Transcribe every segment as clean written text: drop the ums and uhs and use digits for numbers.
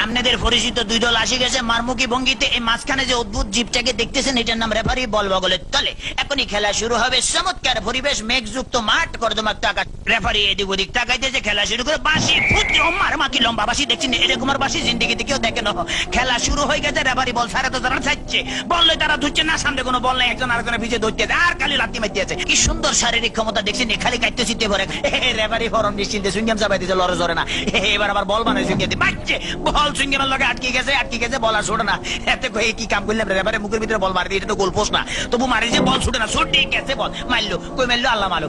আপনাদের পরিচিত দুই দল আসে গেছে মারমুখী ভঙ্গিতে। এই মাঝখানে যে অদ্ভুত জীবটাকে দেখতেছেন এটার নাম রেফারি। বল বগলের তলে। এখনই খেলা শুরু হবে। চমৎকার পরিবেশ, মেঘযুক্ত মাঠ, কর্দমাক্ত আকাশ। রেফারি এদিক ওদিক তাকাইতেছে, খেলা শুরু করে বাঁশি ফুটতে মারমাকি লম্বা বাঁশি দেখছেন। এরকম আর বাঁশি জিন্দিগিতে কেউ দেখে না। খেলা শুরু হয়ে গেছে। রেফারি বল সারা তো তারা চাইছে, বললে তারা ধরছে না, সামনে কোনো বল নাই, একজন আরেকজনের পিছিয়ে ধরতে আর খালি লাত্তি মারতে আছে। কি সুন্দর শারীরিক ক্ষমতা দেখছেন, খালি কাটতে চিনতে পারে। রেফারি ফরম নিশ্চিন্তে সুইংগাম চাপাই দিয়েছে, লড়ে জরে না। এবার আবার বল বানাইছে, বাচ্চে বল সুইংগামের লগে আটকে গেছে, বল আর ছোটে না। এতে কয়ে কি কাম করলাম? রেফারি মুখের ভিতরে বল মারি দিয়ে, এটা তো গোল পোস্ট না, তবু মারিছে বল ছুটে না। ছুটে গেছে বল, মারলো, কই মারলো আল্লাহ মালু।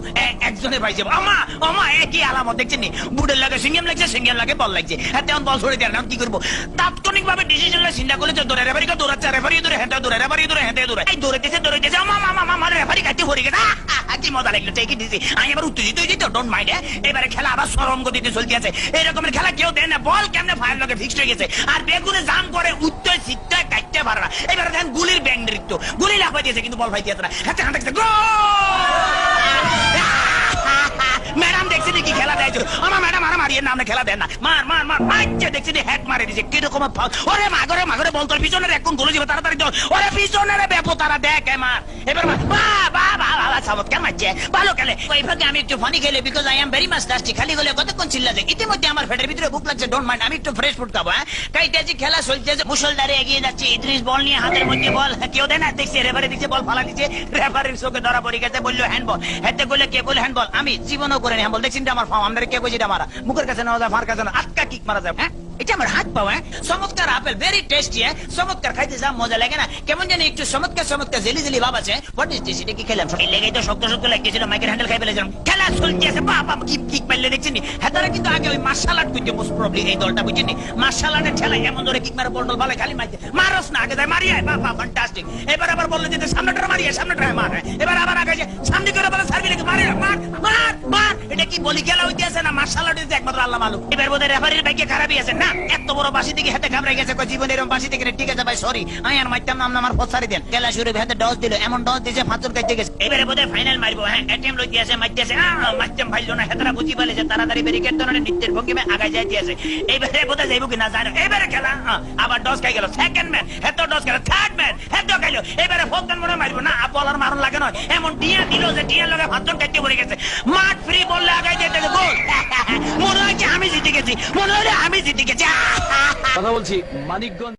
একজনে পাইছে আমা আমা, একই আলামত দেখছেন। বুড়ের লাগে সিঙ্গেম লাগছে, সিঙ্গেম লাগে বল লাগছে। তেমন বল ছড়ে দেয় না, কি করবো? তাৎক্ষণিক ভাবে ডিসিশন চিন্তা করলে দৌড়ে রেফারিকে দৌড়াচ্ছে, রেফারি দৌড়ে হেঁটে দৌড়ে, রেফারি দৌড়ে হেঁটে দৌড়ে, এই দৌড়াইতেছে আমা মামা মামা, রেফারি কাটতে পড়ে গেছে। কি মজা লাগলো, ঠিকই দিছি। আমি এবার উত্তেজিত হয়ে যেত, ডোন্ট মাইন্ড। এবারে খেলা আবার চরম গতিতে চলতে আছে। এরকমের খেলা কেউ দেয় না। বল কেমনে ফায়ার লগে ফিক্সড হয়ে গেছে, আর বেগুনে জাম করে উত্তর সিটটা কাটতে পারে না। এবারে দেখেন গুলির ব্যাং নৃত্য, গুলি লাফাই দিয়েছে কিন্তু বল ফাইতে না। হাতে হাঁটে ম্যাডাম দেখছি কি খেলা দেয়? আমার ম্যাডাম আর মারিয়ে না, খেলা দেন না। মার মার মার মারছে, দেখছি হ্যাট মারে দিছে। কিরকম ওরে মাগরে মাগরে বল, তোর পিছনের এখন গোল যাবে তাড়াতাড়ি দল। ওরে পিছনের ব্যাপো তারা দেখ মার। এবার চমৎকার মারছে, ভালো খেলে। ওই ভাগে আমি একটু ফানি খেলে, because I am very much tasty. খালি গলে কতক্ষণ চিল্লা যায়। ইতিমধ্যে আমার পেটের ভিতরে ভুক লাগছে, ডোন্ট মাইন্ড। আমি একটু ফ্রেশ ফুড খাবো। কাইতেছি, খেলা চলছে, মুসলধারে এগিয়ে যাচ্ছে। ইদ্রিস বল নিয়ে, হাতের মধ্যে বল, কেউ দেয় না। দেখছি রেফারি দিচ্ছে, বল ফালা দিচ্ছে। রেফারির চোখে ধরা পড়ে গেছে, বললো হ্যান্ডবল। হেতে বলে কে বলে হ্যান্ডবল, আমি জীবনও করে নি হ্যান্ডবল। দেখছি আমার ফার্ম, আমাদের কে কইছি এটা মারা, মুখের কাছে নেওয়া যায়, ফার কাছে না, আটকা কিক মারা যায়। হ্যাঁ, এটা আমার হাত পাওয়া। চমৎকার আপেল, ভেরি টেস্টি। চমৎকার, খাইতে যা মজা লাগে না, কেমন জানি একটু চমৎকার চমৎকার জেলি জেলি ভাব আছে। What is this? এটা কি খেলাম? এই লেগে তো শক্ত শক্ত লাগতেছিল, মাইকের হ্যান্ডেল খাই ফেলেছিলাম। খেলা চলতে আছে, বাবা কিক কিক পাইলে দেখছেন। হেতারা কিন্তু আগে ওই মার্শাল আর্ট বুঝছে, মোস্ট প্রবলি এই দলটা বুঝছেন। মার্শাল আর্টের ঠেলা এমন ধরে কিক মারে, বল ভালো খালি মারছে, মারস না, আগে যায় মারিয়ে, বাবা ফ্যান্টাস্টিক। এবার আবার বললে যে সামনেটা মারিয়ে, সামনেটা মার। এবার আবার আগে সামনে করে বলে সার্ভি লেগে মারে, মার মার মার। এটা কি বলি খেলা হইতে আছে না মার্শাল আর্ট হইতে একমাত্র আল্লাহ মালুম। এবার বোধহয় রেফারির ভাগ্যে খারাপই আছে না, এত বড় বাসি থেকে হাতে ঘাবড়ে গেছে। জীবনে এরকম বাসি থেকে ঠিক আছে ভাই, সরি, আমি আর মারতাম না, আমার ফসারি দেন। খেলা শুরু হাতে ডস দিল, এমন ডস দিয়েছে ফাঁচর কাটতে গেছে। এবারে বোধহয় ফাইনাল মারবো। হ্যাঁ, এটিএম লই দিয়েছে, মারতেছে, মারতাম ভাইলো না। হেতারা বুঝি পালেছে, তাড়াতাড়ি ব্যারিকেড ধরনের নৃত্যের ভঙ্গিমে আগায় যাই দিয়েছে। এবারে বোধহয় যাইব কি না জানো। এবারে খেলা আবার ডস খাই গেল। সেকেন্ড ম্যান হেত ডস গেল, থার্ড ম্যান হেত খাইলো। এবারে ফোর্থ ম্যান মনে মারবো না, বলার মারণ লাগে নয়, এমন টিয়া দিল যে টিয়ার লগে ফাঁচর কাটতে পড়ে গেছে। মাঠ ফ্রি বললে আগায় যেতে গোল। মনে হয় আমি জিতে গেছি, মনে হয় আমি জিতে গেছি। কথা বলছি মানিকগঞ্জ।